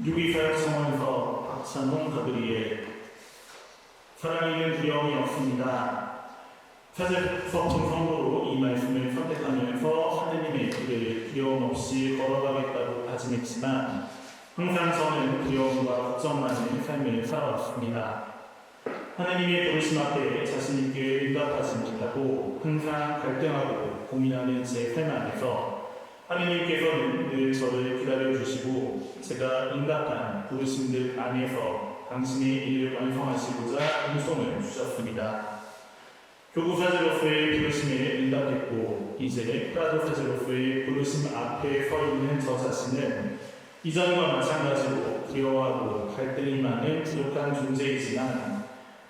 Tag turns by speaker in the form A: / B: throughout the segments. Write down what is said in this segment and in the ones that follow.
A: 유기사역청원에서 박찬홍 가브리엘. 사랑에는 두려움이 없습니다. 사제법 성도로 이 말씀을 선택하면서 하느님의 길을 두려움 없이 걸어가겠다고 다짐했지만 항상 저는 두려움과 걱정 많은 삶을 살아왔습니다. 하느님의 부르심 앞에 자신 있게 응답하지 못하고 항상 갈등하고 고민하는 제 삶 안에서 하느님께서는 늘 저를 기다려주시고 제가 응답한 부르심들 안에서 당신의 일을 완성하시고자 은총을 주셨습니다. 교구사제로서의 부르심에 응답했고 이제 프라도사제로서의 부르심 앞에 서 있는 저 자신은 이전과 마찬가지로 두려워하고 갈등이 많은 부족한 존재이지만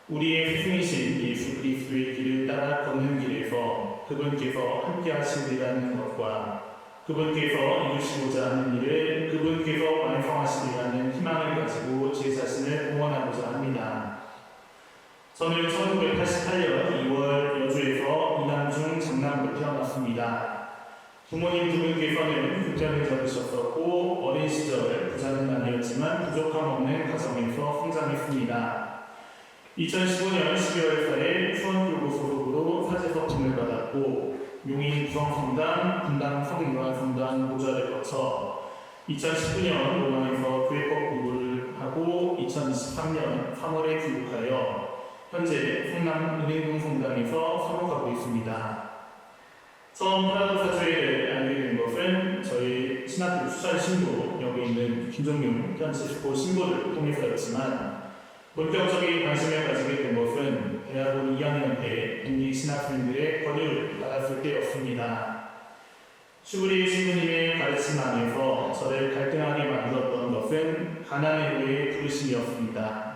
A: 우리의 스승이신 예수 그리스도의 길을 따라 걷는 길에서 그분께서 함께 하시리라는 것과 그분께서 이루시고자 하는 일을 그분께서 완성하시리라는 희망을 가지고 제 자신을 응원하고자 합니다. 저는 1988년 2월 여주에서 이남중 장남으로 태어났습니다. 부모님 두 분께서는 군자를 잡으셨었고 어린 시절 부자는 아니었지만 부족함 없는 가정에서 성장했습니다. 2015년 12월 4일 수원교구 소속으로 사제서품을 받았고 용인 구성성당, 분당 성유아성당 모자를 거쳐 2019년 로마에서 교회법 공부를 하고 2023년 3월에 귀국하여 현재 성남 은행동 성당에서 사역하고 있습니다. 처음 프라도사주회를 알게 된 것은 저희 신학교 수잘 신부 여기 있는 김종용 프란치스코 신부를 통해서였지만 본격적인 관심을 가지게 된 것은 대학원 2학년 때 독립 신학생들의 권유를 받았을 때였습니다. 슈브리 신부님의 가르침 안에서 저를 갈등하게 만들었던 것은 가난의 부르심이었습니다.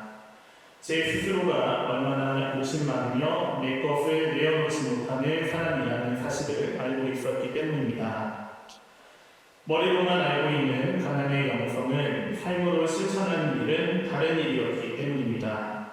A: 제 스스로가 얼마나 욕심 많으며 내 것을 내어놓지 못하는 사람이라는 사실을 알고 있었기 때문입니다. 머리로만 알고 있는 가난의 영성은 삶으로 실천하는 일은 다른 일이었기 때문입니다.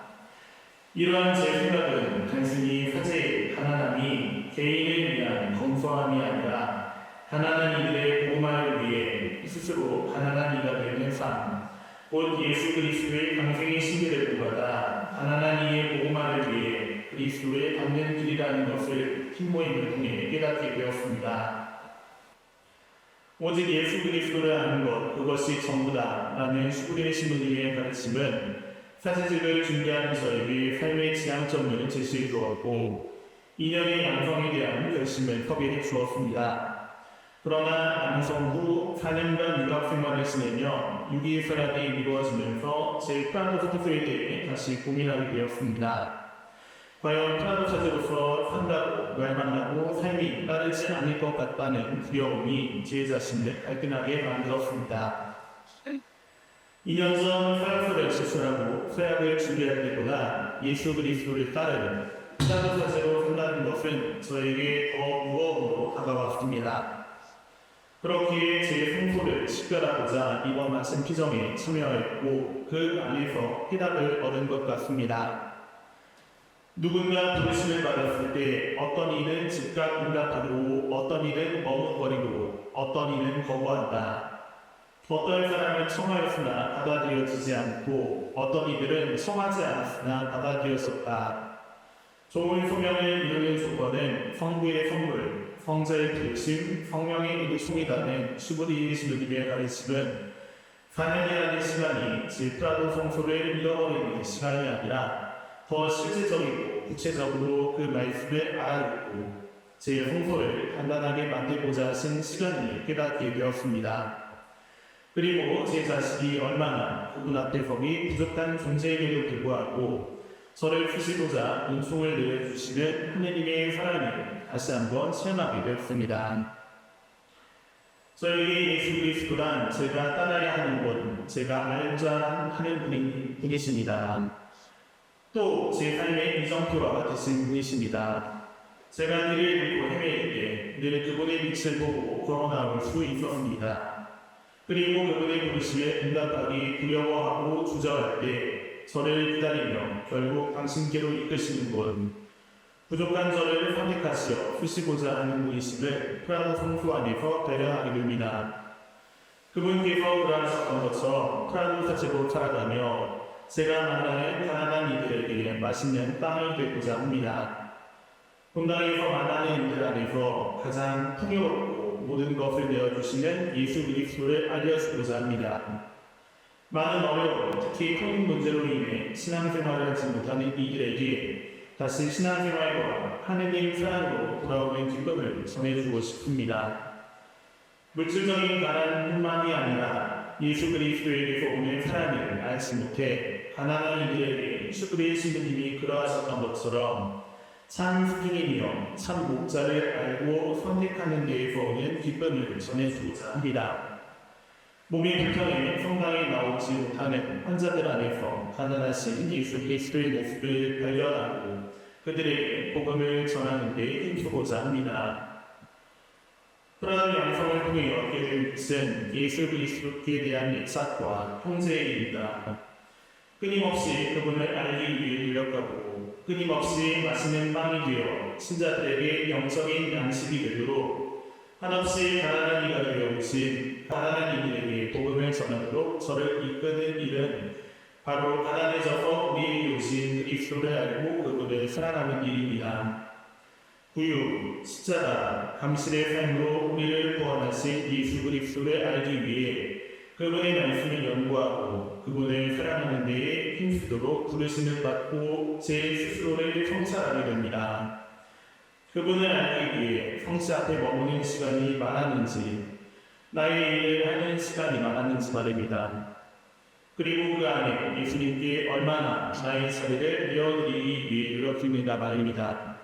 A: 이러한 제 생각은 단순히 사제의 가난함이 개인을 위한 검소함이 아니라 가난한 이들의 복음화를 위해 스스로 가난한 이가 되는 삶, 곧 예수 그리스도의 강생의 신비를 보아다 가난한 이의 복음화를 위해 그리스도의 받는 길이라는 것을 팀모임을 통해 깨닫게 되었습니다. 오직 예수 그리스도를 아는 것, 그것이 전부다 라는 슈브리 신부님의 가르침은 사제직을 준비하는 저에게 삶의 지향점을 제시해 주었고 2년의 양성에 대한 결심을 터비해 주었습니다. 그러나 양성 후 4년간 유학생활을 지내며 6.2 선언이 이루어지면서 제 프라도사제에 대해 다시 고민하게 되었습니다. 과연 프라도사제로서 산다고 말만 하고 삶이 따르지 않을 것 같다는 두려움이 제 자신을 갈등하게 만들었습니다. 2년 전 서약서를 제출하고 서약을 준비할 때보다 예수 그리스도를 따르는 프라도사제로 산다는 것은 저에게 더 무거움으로 다가왔습니다. 그렇기에 제 성소를 식별하고자 이번 말씀 피정에 참여했고 그 안에서 해답을 얻은 것 같습니다. 누군가 부르심을 받았을 때 어떤 이는 즉각 응답하고 어떤 이는 머뭇거리고 어떤 이는 거부한다. 어떤 사람은 청하였으나 받아들여지지 않고 어떤 이들은 청하지 않았으나 받아들였었다. 좋은 소명을 이루는 조건은 성부의 선물, 성자의 부르심, 성령의 이루심이라는 슈브리 신부님의 가르침은 4년이라는 시간이 질프라도 성소를 잃어버리는 시간이 아니라 더 실질적이고 구체적으로 그 말씀을 알아듣고 제 성소를 단단하게 만들고자 하신 시간이 깨닫게 되었습니다. 그리고 제 자신이 얼마나 그분 앞에 서기 부족한 존재임에도 불구하고 저를 푸시고자 은총을 내려주시는 하느님의 사랑을 다시 한번 체험하게 되었습니다. 저에게 예수 그리스도란 제가 따라야 하는 분, 제가 알자 하는 분이십니다. 또 제 삶의 이정표가 되신 분이십니다. 제가 그를 잃고 헤매일 때 늘 그분의 빛을 보고 걸어나올 수 있었습니다. 그리고 그분의 부르심에 응답하기 두려워하고 주저할 때 저를 기다리며 결국 당신께로 이끄시는 분, 부족한 저를 선택하시어 쓰시고자 하는 분이심을 프라도 성소 안에서 배려하게 됩니다. 그분께서 그러하셨던 것처럼 프라도 사체로 살아가며 제가 만나는 가난한 이들에게 맛있는 빵이 되고자 합니다. 본당에서 만나는 이들 안에서 가장 풍요롭고 모든 것을 내어주시는 예수 그리스도를 알려주고자 합니다. 많은 어려움, 특히 통일 문제로 인해 신앙생활을 하지 못하는 이들에게 다시 신앙생활과 하느님 사랑으로 돌아오는 기쁨을 전해주고 싶습니다. 물질적인 가난뿐만이 아니라 예수 그리스도에게서 오는 사랑을 알지 못해 가난한 이들에게 슈그리의 신부님이 그러하셨던 것처럼 참 스승이며 참 목자를 알고 선택하는 데에서 오는 기쁨을 전해주고자 합니다. 몸이 불편해 성당에 나오지 못하는 환자들 안에서 가난하신 예수 그리스도의 모습을 발견하고 그들에게 복음을 전하는 데 힘쓰고자 합니다. 프라도 양성을 통해 얻게 된 것은 예수 그리스도께 대한 애착과 형제입니다. 끊임없이 그분을 알기 위해 노력하고 끊임없이 맛있는 빵이 되어 신자들에게 영적인 양식이 되도록 한없이 가난한 이가 되어오신 가난한 이들에게 복음을 전하도록 저를 이끄는 일은 바로 가난해져서 우리에게 오신 그리스도를 알고 그분을 사랑하는 일입니다. 구육, 십자가, 감실의 삶으로 우리를 구원하신 예수 그리스도를 알기 위해 그분의 말씀을 연구하고 그분을 사랑하는 데에 힘쓰도록 부르심을 받고 제 스스로를 성찰하게 됩니다. 그분을 알기 위해 성취 앞에 머무는 시간이 많았는지 나의 일을 하는 시간이 많았는지 말입니다. 그리고 그 안에 예수님께 얼마나 나의 자리를 내어드리기 위해 노력했는가 말입니다.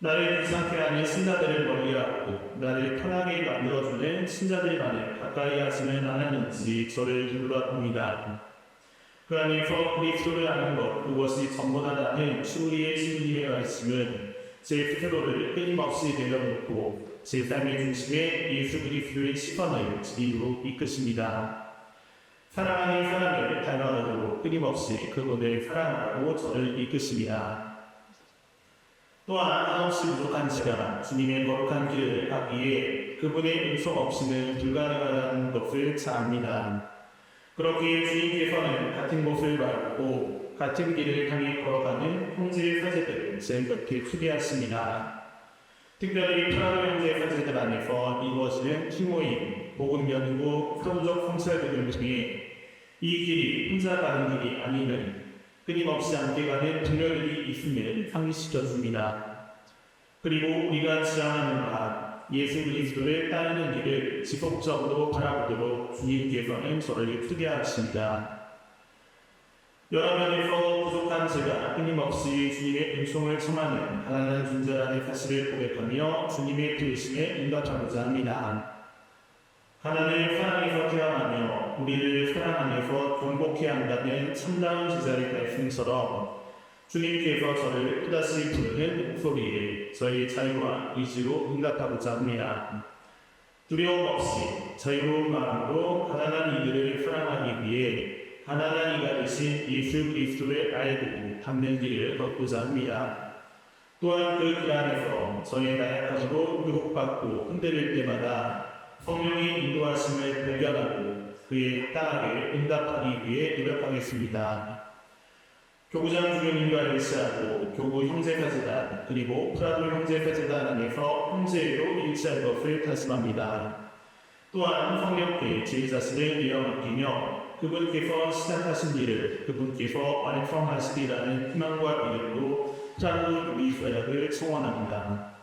A: 나를 귀찮게 하는 신자들을 멀리하고 나를 편하게 만들어주는 신자들만을 가까이 하지는 않았는지 저를 돌아봅니다. 그 안에서 그리스도를 아는 것, 그것이 전부다 나는 슈리의 진리의 말씀은 제 스스로를 끊임없이 내려놓고 제 삶의 중심에 예수 그리스도의 시선을 주님으로 이끄십니다. 사랑하는 사람을 닮아가도록 끊임없이 그분을 사랑하고 저를 이끄십니다. 또한 한없이 부족한 제가 주님의 거룩한 길을 가기에 그분의 음성 없이는 불가능한 것을 잘 압니다. 그렇기에 주님께서는 같은 곳을 밟고 같은 길을 향해 걸어가는 형제의 사제들을 제 곁에 초대하십니다. 특별히 프라도 형제의 사제들 안에서 이루어지는 팀모임, 복음 연구, 서구적 성찰 등을 통해 이 길이 혼자 가는 길이 아니면 끊임없이 함께 가는 동료들이 있음을 상기시켜줍니다. 그리고 우리가 지향하는 바 예수 그리스도를 따르는 길을 지속적으로 바라보도록 주님께서는 저를 초대하십니다. 여러 면에서 부족한 제가 끊임없이 주님의 은총을 청하는 가난한 존재라는 사실을 고백하며 주님의 부르심에 응답하고자 합니다. 하나님의 사랑에서 태어나며 우리를 사랑 안에서 정복해야 한다는 참다운 제자의 말씀처럼 주님께서 저를 또다시 부르는 목소리에 저희 자유와 의지로 응답하고자 합니다. 두려움 없이 자유로운 마음으로 가난한 이들을 사랑하기 위해 가난한 이가 되신 예수 그리스도를 알고 닮는 길을 걷고자 합니다. 또한 그 길 안에서 저의 나약함으로 유혹받고 흔들릴 때마다 성령의 인도하심을 발견하고 그의 따르게 응답하기 위해 노력하겠습니다. 교구장 주교님과 일치하고 교구 형제사제단 그리고 프라도 형제사제단 안에서 형제로 일치할 것을 다짐합니다. 또한 성령께 제 자신을 내어맡기며 그분께서 시작하신 일을 그분께서 완성하시리라는 희망과 믿음으로 프라도 유리사역을 청원합니다.